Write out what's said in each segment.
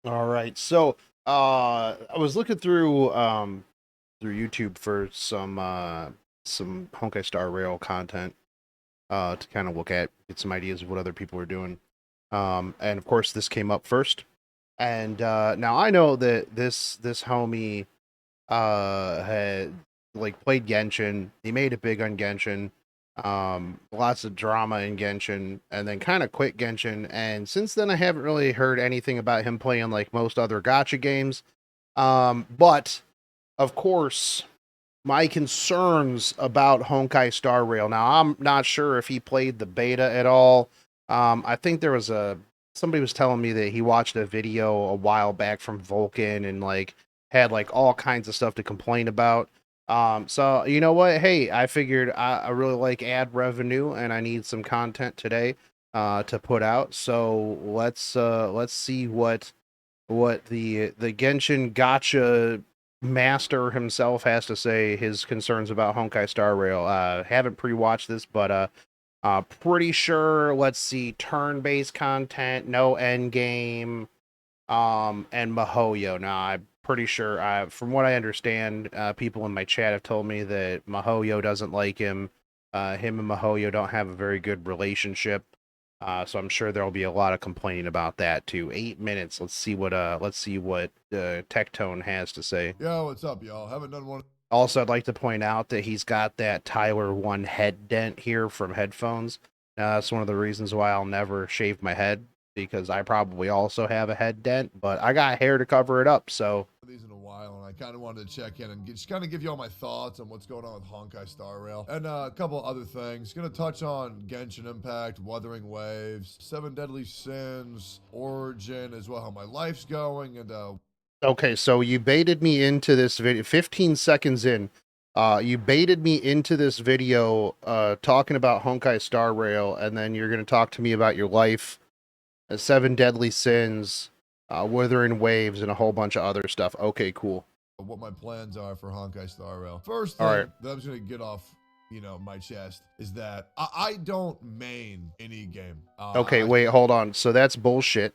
All right. So, I was looking through YouTube for some Honkai Star Rail content to kind of look at, get some ideas of what other people are doing. And of course this came up first. And now I know that this homie had like played Genshin. He made it big on Genshin. Lots of drama in Genshin, and then kind of quit Genshin. And since then, I haven't really heard anything about him playing like most other gotcha games. But of course, my concerns about Honkai Star Rail. Now, I'm not sure if he played the beta at all. I think there was somebody was telling me that he watched a video a while back from Vulcan and like had like all kinds of stuff to complain about. So you know what? Hey, I figured I really like ad revenue and I need some content today to put out. So let's see what the Genshin Gotcha master himself has to say. His concerns about Honkai Star Rail. Haven't pre-watched this, but pretty sure. Let's see, turn-based content, no end game, and Mihoyo. Now I'm pretty sure. From what I understand, people in my chat have told me that Mihoyo doesn't like him. Him and Mihoyo don't have a very good relationship. So I'm sure there'll be a lot of complaining about that too. 8 minutes. Let's see what Tectone has to say. Yo, what's up, y'all? Haven't done one. Also, I'd like to point out that he's got that Tyler One head dent here from headphones. Now, that's one of the reasons why I'll never shave my head, because I probably also have a head dent, but I got hair to cover it up, so. These in a while, and I kind of wanted to check in and just kind of give you all my thoughts on what's going on with Honkai Star Rail and a couple other things. Gonna touch on Genshin Impact, Wuthering Waves, Seven Deadly Sins, Origin, as well how my life's going, and Okay, so you baited me into this video 15 seconds in. You baited me into this video talking about Honkai Star Rail, and then you're going to talk to me about your life, Seven Deadly Sins, Wuthering Waves, and a whole bunch of other stuff. Okay, cool. what my plans are for Honkai Star Rail. First All thing right. that I'm just gonna get off, my chest is that I don't main any game. Okay, wait, hold on. So that's bullshit.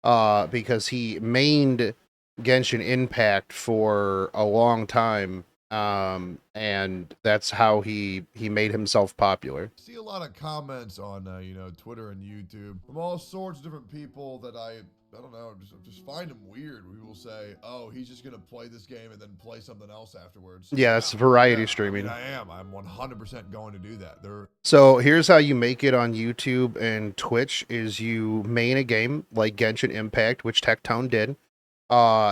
Because he mained Genshin Impact for a long time. And that's how he made himself popular. See a lot of comments on Twitter and YouTube from all sorts of different people that I don't know, just find them weird. We will say, oh, he's just gonna play this game and then play something else afterwards. Yeah, it's variety Yeah, streaming. I am. I'm 100% going to do that. So here's how you make it on YouTube and Twitch: is you main a game like Genshin Impact, which Tectone did.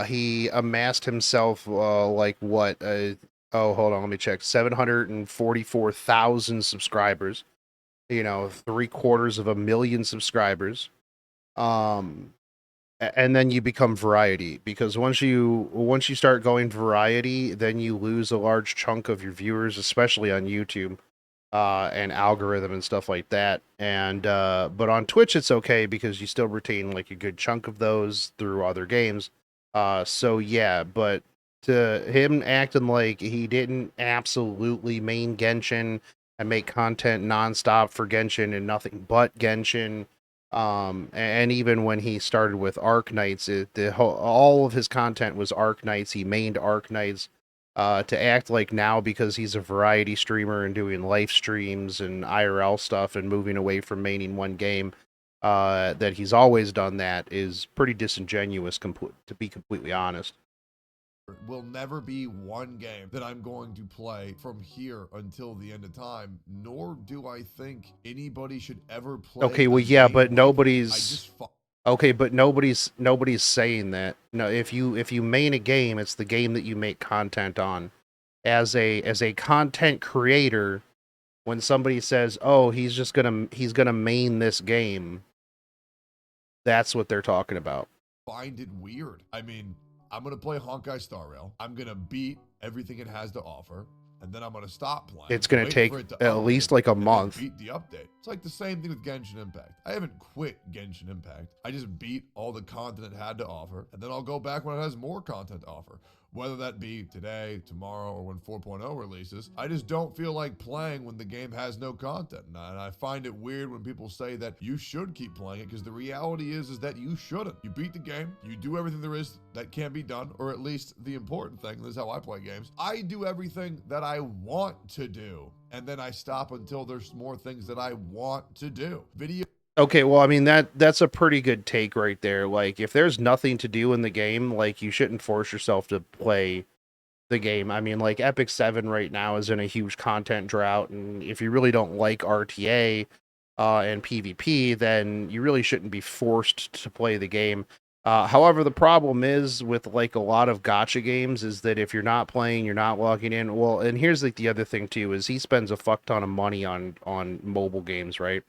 He amassed himself like what? Oh, hold on, let me check. 744,000 subscribers. You know, 750,000 subscribers. Um, and then you become variety, because once you start going variety, then you lose a large chunk of your viewers, especially on YouTube, and algorithm and stuff like that. And but on Twitch it's okay because you still retain like a good chunk of those through other games. So yeah, but to him acting like he didn't absolutely main Genshin and make content nonstop for Genshin and nothing but Genshin. And even when he started with Arc Knights, all of his content was Arc Knights. He mained Arc Knights. To act like now, because he's a variety streamer and doing live streams and IRL stuff and moving away from maining one game, that he's always done that, is pretty disingenuous, to be completely honest. Will never be one game that I'm going to play from here until the end of time, nor do I think anybody should ever play. Okay, well, yeah, but nobody's saying that. No, if you main a game, it's the game that you make content on. As a content creator, when somebody says, "Oh, he's gonna main this game," that's what they're talking about. Find it weird. I mean, I'm gonna play Honkai Star Rail. I'm gonna beat everything it has to offer, and then I'm gonna stop playing. It's gonna take at least like a month. Beat the update. It's like the same thing with Genshin Impact. I haven't quit Genshin Impact. I just beat all the content it had to offer, and then I'll go back when it has more content to offer. Whether that be today, tomorrow, or when 4.0 releases, I just don't feel like playing when the game has no content. And I find it weird when people say that you should keep playing it, because the reality is that you shouldn't. You beat the game, you do everything there is that can be done, or at least the important thing. This is how I play games. I do everything that I want to do, and then I stop until there's more things that I want to do. Okay, well, I mean that's a pretty good take right there. Like, if there's nothing to do in the game, like, you shouldn't force yourself to play the game. I mean, like, Epic 7 right now is in a huge content drought, and if you really don't like RTA and PvP, then you really shouldn't be forced to play the game. However, the problem is with, like, a lot of gacha games is that if you're not playing, you're not logging in. Well, and here's like the other thing too, is he spends a fuck ton of money on mobile games, right?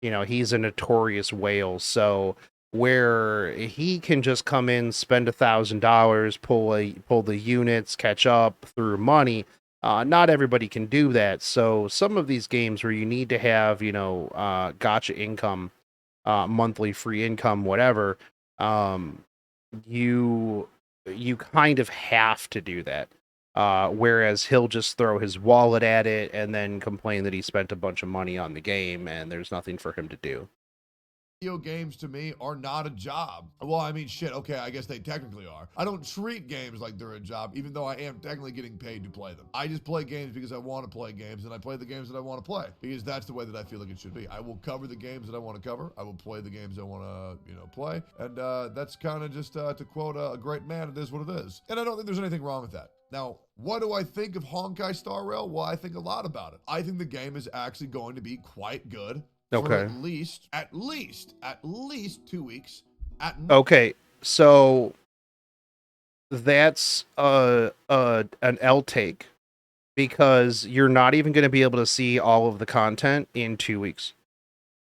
You know, he's a notorious whale, so where he can just come in, spend $1,000, pull the units, catch up through money. Not everybody can do that. So some of these games where you need to have, gotcha income, monthly free income, whatever, um, you you kind of have to do that. Whereas he'll just throw his wallet at it and then complain that he spent a bunch of money on the game and there's nothing for him to do. Video games to me are not a job. Well, I mean, shit, okay, I guess they technically are. I don't treat games like they're a job, even though I am technically getting paid to play them. I just play games because I want to play games, and I play the games that I want to play, because that's the way that I feel like it should be. I will cover the games that I want to cover. I will play the games I want to, play. And that's kind of just, to quote a great man, it is what it is. And I don't think there's anything wrong with that. Now, what do I think of Honkai Star Rail? Well, I think a lot about it. I think the game is actually going to be quite good. For Okay. at least 2 weeks. Okay. So that's an L take, because you're not even going to be able to see all of the content in 2 weeks,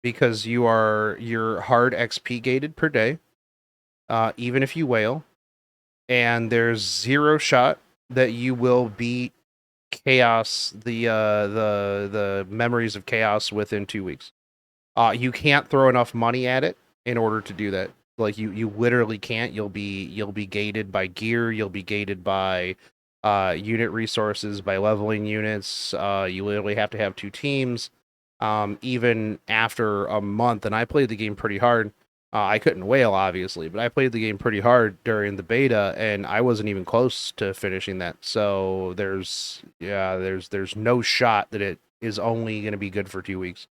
because you're hard XP gated per day, even if you whale, and there's zero shot that you will beat chaos, the memories of chaos within 2 weeks. You can't throw enough money at it in order to do that. Like, you literally can't. You'll be gated by gear. You'll be gated by unit resources, by leveling units. You literally have to have two teams. Even after a month, and I played the game pretty hard. I couldn't whale, obviously, but I played the game pretty hard during the beta, and I wasn't even close to finishing that. So there's no shot that it is only going to be good for 2 weeks.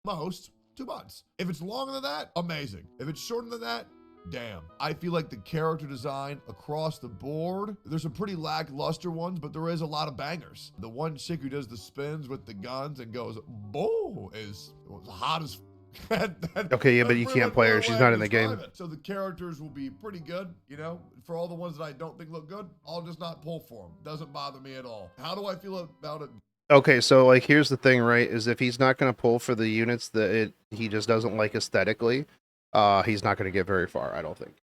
Most 2 months. If it's longer than that, amazing. If it's shorter than that, damn. I feel like the character design across the board, there's some pretty lackluster ones, but there is a lot of bangers. The one chick who does the spins with the guns and goes, "Boo," is hot as Okay, yeah, but you can't play her. She's not in the game. So the characters will be pretty good, For all the ones that I don't think look good, I'll just not pull for them. Doesn't bother me at all. How do I feel about it? Okay, so, like, here's the thing, right? Is if he's not going to pull for the units that he just doesn't like aesthetically, he's not going to get very far, I don't think.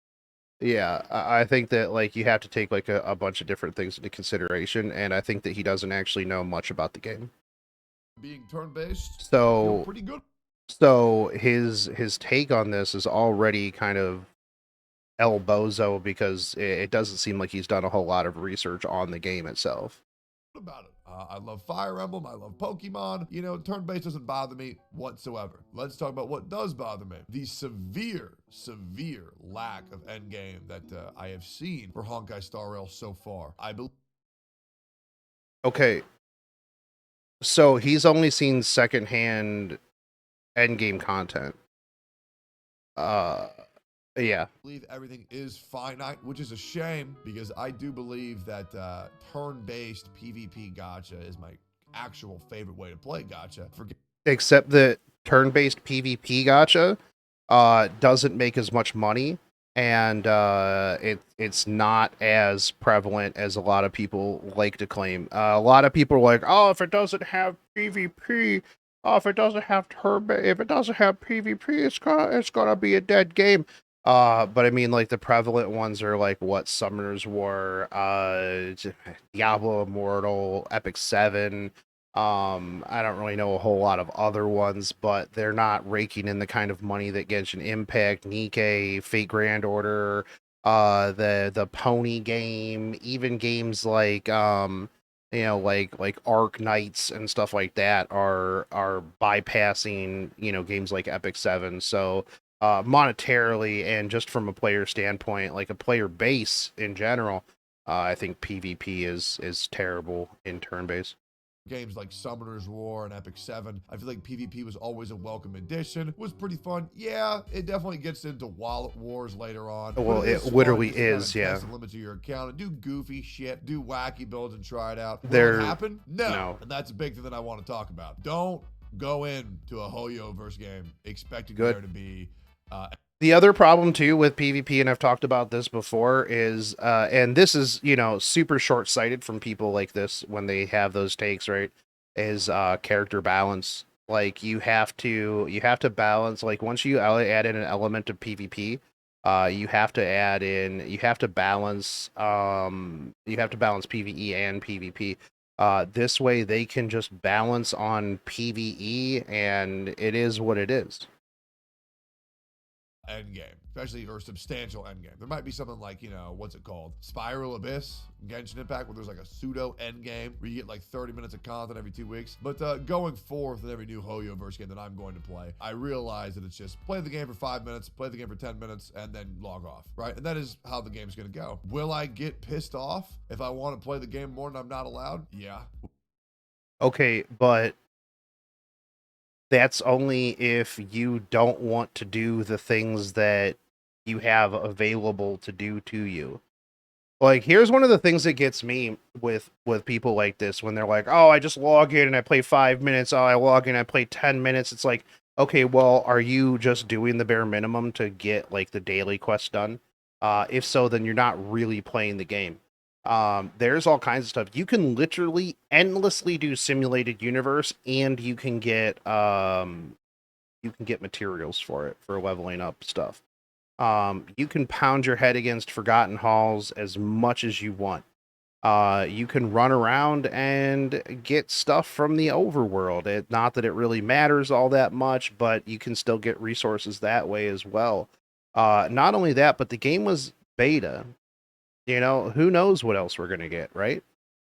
Yeah, I think that, like, you have to take, like, a bunch of different things into consideration, and I think that he doesn't actually know much about the game. Being turn-based, so pretty good. So his take on this is already kind of El Bozo, because it doesn't seem like he's done a whole lot of research on the game itself. About it. I love Fire Emblem. I love Pokemon. Turn-based doesn't bother me whatsoever. Let's talk about what does bother me. The severe lack of endgame that I have seen for Honkai Star Rail so far. Okay. So he's only seen secondhand endgame content. Yeah. I believe everything is finite, which is a shame, because I do believe that turn-based PvP gacha is my actual favorite way to play gacha. Except that turn-based PvP gacha doesn't make as much money, and it's not as prevalent as a lot of people like to claim. A lot of people are like, "Oh, if it doesn't have PvP, oh, if it doesn't have PvP, it's gonna be a dead game." But I mean, like, the prevalent ones are like what Summoner's War, Diablo Immortal, Epic 7, I don't really know a whole lot of other ones, but they're not raking in the kind of money that Genshin Impact, Nikkei, Fate Grand Order, the Pony game, even games like like Arc Knights and stuff like that are bypassing, games like Epic 7. So monetarily and just from a player standpoint, like a player base in general, I think PvP is terrible in turn base. Games like Summoner's War and Epic 7, I feel like PvP was always a welcome addition. Was pretty fun. Yeah, it definitely gets into wallet wars later on, but Well, it it is fun literally just to kind is, of yeah. test the limits of your account and do goofy shit, do wacky builds and try it out. Will it There, happen? No. no. And that's a big thing that I want to talk about. Don't go into a Hoyo verse game expecting Good. there to be The other problem too with PvP, and I've talked about this before, is and this is super short sighted from people like this when they have those takes, right? Is character balance. Like you have to balance. Like once you add in an element of PvP, you have to balance PvE and PvP. This way they can just balance on PvE, and it is what it is. end game, especially or substantial end game. There might be something like, what's it called? Spiral Abyss, Genshin Impact, where there's like a pseudo end game where you get like 30 minutes of content every 2 weeks. But going forth in every new Hoyo verse game that I'm going to play, I realize that it's just play the game for 5 minutes, play the game for 10 minutes, and then log off, right? And that is how the game's going to go. Will I get pissed off if I want to play the game more than I'm not allowed? Yeah. Okay, but that's only if you don't want to do the things that you have available to do to you. Like here's one of the things that gets me with people like this when they're like, "Oh, I just log in and I play 5 minutes. Oh, I log in, I play 10 minutes." It's like, "Okay, well, are you just doing the bare minimum to get like the daily quest done? If so, then you're not really playing the game." There's all kinds of stuff. You can literally endlessly do simulated universe, and you can get materials for it for leveling up stuff. You can pound your head against forgotten halls as much as you want. You can run around and get stuff from the overworld. Not that it really matters all that much, but you can still get resources that way as well. Not only that, but the game was beta. Who knows what else we're gonna get, right?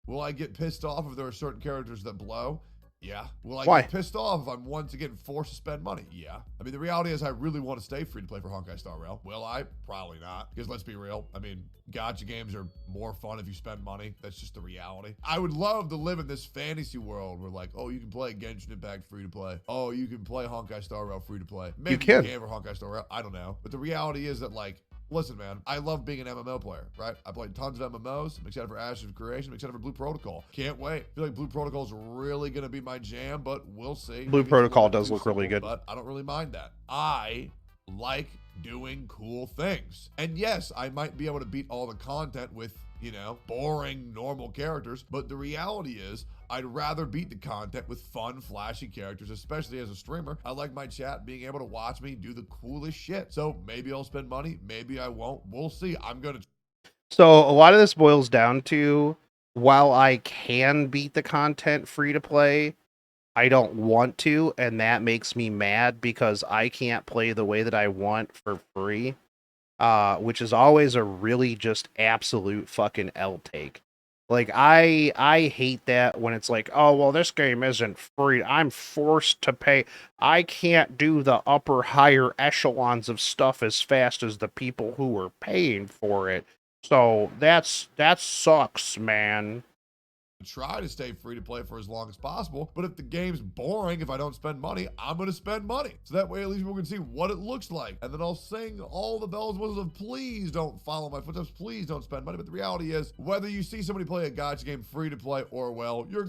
Will I get pissed off if there are certain characters that blow? Yeah. Will I Why? get pissed off if I'm once again forced to spend money? Yeah. I mean, the reality is I really want to stay free to play for Honkai Star Rail. Will I? Probably not. Because let's be real. I mean, gacha games are more fun if you spend money. That's just the reality. I would love to live in this fantasy world where like, oh, you can play Genshin Impact free to play. Oh, you can play Honkai Star Rail free to play. Maybe you can for Honkai Star Rail. I don't know. But the reality is that like, listen, man, I love being an MMO player, right? I played tons of MMOs. I'm excited for Ashes of Creation. I'm excited for Blue Protocol. Can't wait. I feel like Blue Protocol is really going to be my jam, but we'll see. Blue Maybe it's a little Protocol bit does too look really simple, good. but I don't really mind that. I like doing cool things. And yes, I might be able to beat all the content with boring normal characters, but the reality is I'd rather beat the content with fun, flashy characters, especially as a streamer. I like my chat being able to watch me do the coolest shit. So maybe I'll spend money, maybe I won't. We'll see. I'm gonna. So a lot of this boils down to, while I can beat the content free to play, I don't want to, and that makes me mad because I can't play the way that I want for free. Which is always a really just absolute fucking L take. Like I hate that when it's like, oh well, this game isn't free. I'm forced to pay. I can't do the upper higher echelons of stuff as fast as the people who are paying for it. So that sucks, man. Try to stay free to play for as long as possible. But if the game's boring, if I don't spend money, I'm going to spend money. So that way, at least people can see what it looks like. And then I'll sing all the bells and whistles of please don't follow my footsteps. Please don't spend money. But the reality is, whether you see somebody play a gacha game free to play or well, you're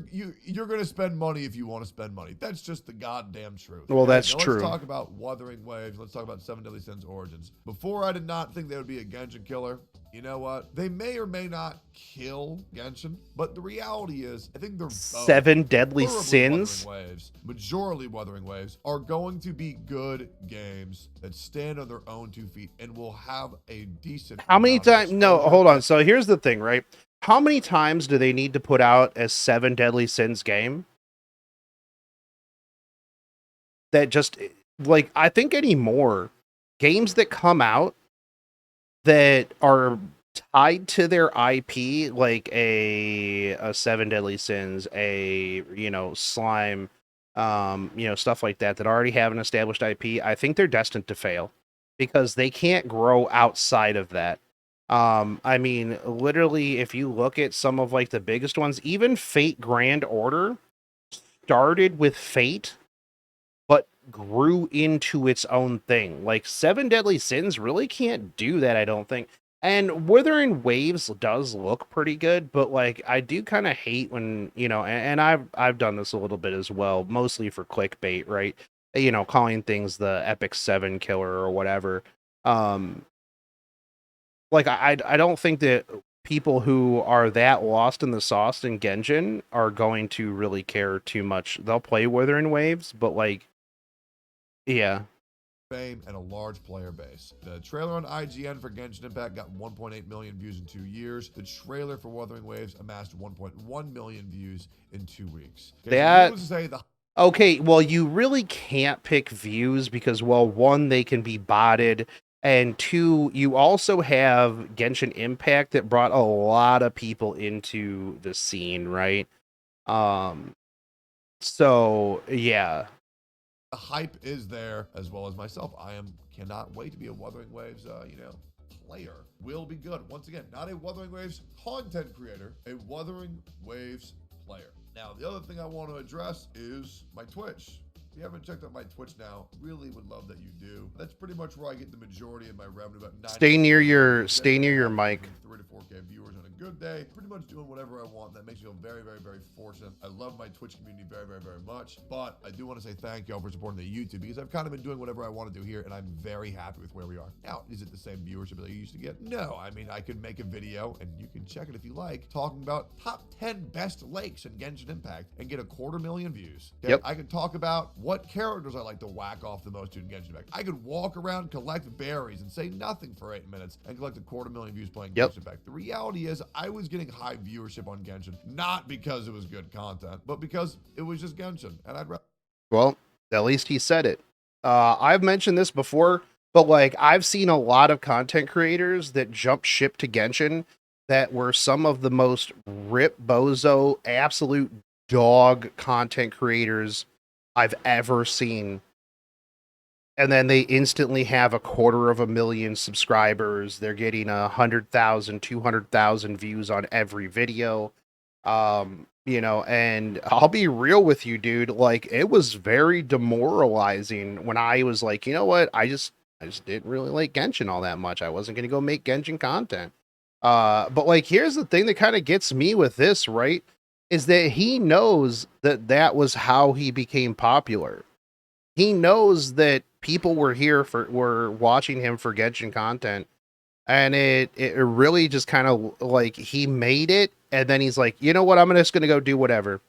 going to spend money if you want to spend money. That's just the goddamn truth. Well, that's now, true. Let's talk about Wuthering Waves. Let's talk about Seven Deadly Sins Origins. Before, I did not think they would be a Genshin killer. You know what? They may or may not kill Genshin, but the reality is, I think they're both. Seven Deadly Sins? Wuthering Waves, majorly Wuthering Waves, are going to be good games that stand on their own 2 feet and will have a decent. How many times? No, hold on. So here's the thing, right? How many times do they need to put out a Seven Deadly Sins game that just like I think anymore games that come out that are tied to their IP, like a Seven Deadly Sins, a Slime, stuff like that that already have an established IP. I think they're destined to fail because they can't grow outside of that. I mean, literally, if you look at some of like the biggest ones, even Fate Grand Order started with Fate but grew into its own thing. Like Seven Deadly Sins really can't do that, I don't think. And Wuthering Waves does look pretty good, but like I do kind of hate when, and I've done this a little bit as well, mostly for clickbait, right? Calling things the Epic 7 killer or whatever. Um like I don't think that people who are that lost in the sauce in Genshin are going to really care too much. They'll play Wuthering Waves, but like yeah. Fame and a large player base. The trailer on IGN for Genshin Impact got 1.8 million views in 2 years. The trailer for Wuthering Waves amassed 1.1 million views in 2 weeks. Okay, so That needless to say, the Okay, well, you really can't pick views because, well, one, they can be botted, and two, you also have Genshin Impact that brought a lot of people into the scene, right? Um, so yeah, hype is there, as well as myself. Cannot wait to be a Wuthering Waves, player. Will be good. Once again, not a Wuthering Waves content creator, a Wuthering Waves player. Now, the other thing I want to address is my Twitch. If you haven't checked out my Twitch now, really would love that you do. That's pretty much where I get the majority of my revenue. About 90%. stay near your mic. 3 to 4K viewers on a good day. Pretty much doing whatever I want. That makes me feel very, very, very fortunate. I love my Twitch community very, very, very much. But I do want to say thank y'all for supporting the YouTube because I've kind of been doing whatever I want to do here, and I'm very happy with where we are. Now, is it the same viewership that I used to get? No. I mean, I could make a video, and you can check it if you like, talking about top 10 best lakes in Genshin Impact and get 250,000 views. Okay? Yep. I could talk about what characters I like to whack off the most in Genshin Impact. I could walk around, collect berries, and say nothing for 8 minutes and collect 250,000 views playing Yep. Genshin Impact. The reality is, I was getting high viewership on Genshin, not because it was good content, but because it was just Genshin, and I'd rather. Well, at least he said it. I've mentioned this before, but like I've seen a lot of content creators that jumped ship to Genshin that were some of the most rip bozo, absolute dog content creators I've ever seen. And then they instantly have 250,000 subscribers. They're getting 100,000, 200,000 views on every video. And I'll be real with you, dude. Like, it was very demoralizing when I was like, you know what? I just didn't really like Genshin all that much. I wasn't gonna go make Genshin content. But like, here's the thing that kind of gets me with this, right? Is that he knows that that was how he became popular. He knows that people were watching him for Genshin content, and it really just kind of like he made it, and then he's like, you know what, I'm just gonna go do whatever,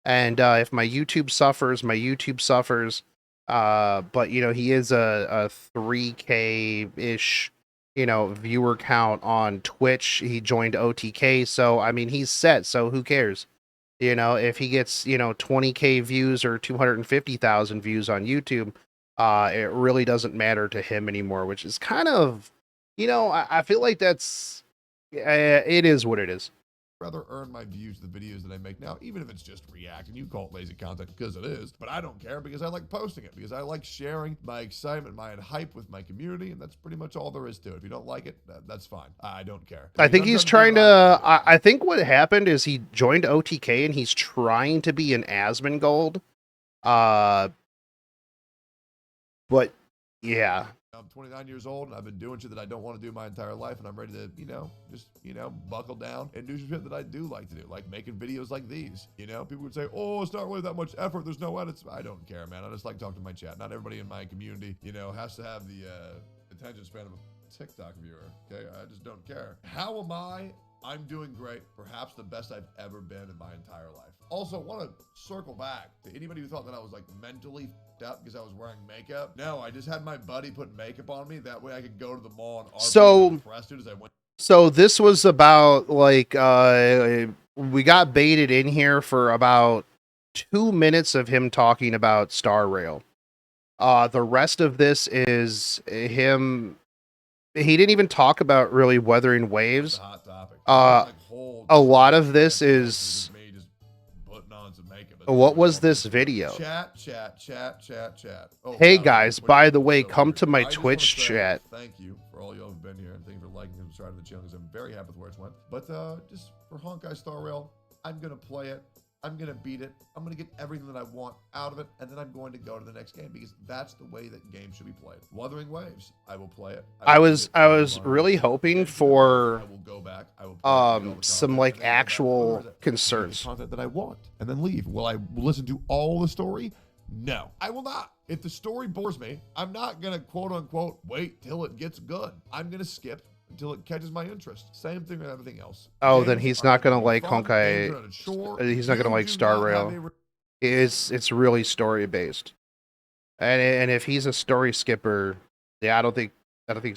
and if my YouTube suffers, my YouTube suffers. But he is a 3K ish viewer count on Twitch. He joined OTK, so I mean he's set. So who cares? If he gets 20K views or 250,000 views on YouTube, it really doesn't matter to him anymore, which is kind of, I feel like that's it is what it is. Rather earn my views to the videos that I make now, even if it's just react, and you call it lazy content because it is, but I don't care because I like posting it, because I like sharing my excitement, my hype with my community, and that's pretty much all there is to it. If you don't like it, that's fine. I don't care. I think he's trying to, I think what happened is he joined OTK and he's trying to be an asmongold. But yeah. I'm 29 years old and I've been doing shit that I don't want to do my entire life, and I'm ready to, just, buckle down and do some shit that I do like to do, like making videos like these. People would say, oh, it's not really that much effort. There's no edits. I don't care, man. I just like talking to my chat. Not everybody in my community, has to have the attention span of a TikTok viewer. Okay. I just don't care. How am I? I'm doing great. Perhaps the best I've ever been in my entire life. Also, want to circle back to anybody who thought that I was like mentally up because I was wearing makeup. No, I just had my buddy put makeup on me. That way I could go to the mall and So this was about like we got baited in here for about 2 minutes of him talking about Star Rail. The rest of this is him. He didn't even talk about really Wuthering It's Waves. a hot topic. Uh, Like whole a lot stream of this dedicated to is just me just putting on some makeup. what was this video? Chat, chat, chat, chat, chat. Oh, Hey I was gonna guys, put by you the on. way, So come here, to my I just wanna Twitch say chat. thank you for all y'all who've been here, and thank you for liking and subscribing to the channel, because I'm very happy with where it's went. But just for Honkai Star Rail, I'm gonna play it. I'm gonna beat it. I'm gonna get everything that I want out of it, and then I'm going to go to the next game, because that's the way that games should be played. Wuthering Waves, I will play it. I will beat was it, I will was learn. really hoping Genshin Impact, for I will go back. I will play it, read all the some content, like and then go back. Or actual is it concerns. the content that I want, and then leave. Will I listen to all the story? No, I will not. If the story bores me, I'm not gonna quote unquote wait till it gets good. I'm gonna skip until it catches my interest. Same thing with everything else. Oh, then Games he's are not meant to gonna be like fun. Games are Honkai. not a chore. He's not gonna You like do Star not have Rail. a It's really story based, and if he's a story skipper, yeah, I don't think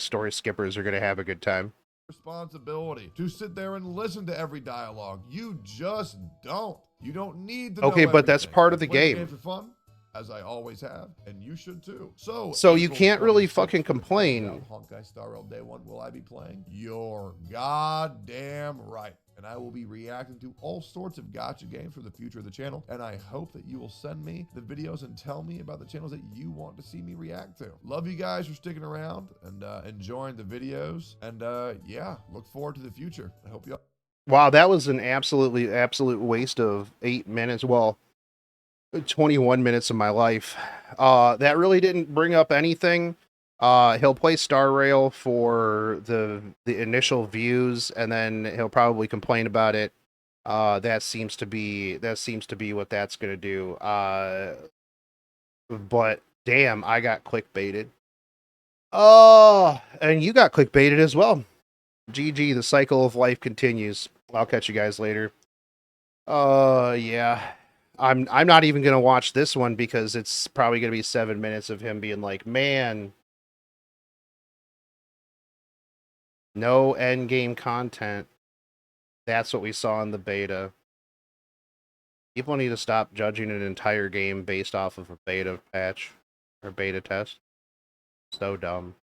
story skippers are gonna have a good time. responsibility to sit there and listen to every dialogue. You just don't. You don't need to know Okay, but that's everything. part I of the play the game. game for fun, as I always have, and you should too. So You April can't really 26th, fucking when it comes out, complain. Honkai Star Rail Day 1, will I be playing? You're goddamn right. And I will be reacting to all sorts of gacha games for the future of the channel. And I hope that you will send me the videos and tell me about the channels that you want to see me react to. Love you guys for sticking around and enjoying the videos. And yeah, look forward to the future. I hope you. Wow, that was an absolute waste of 8 minutes. Well, 21 minutes of my life. That really didn't bring up anything. He'll play Star Rail for the initial views, and then he'll probably complain about it. That seems to be what that's gonna do. But damn, I got clickbaited. Oh, and you got clickbaited as well. GG, the cycle of life continues. I'll catch you guys later. Yeah. I'm not even gonna watch this one because it's probably gonna be 7 minutes of him being like, man, no end game content. That's what we saw in the beta. People need to stop judging an entire game based off of a beta patch or beta test. So dumb.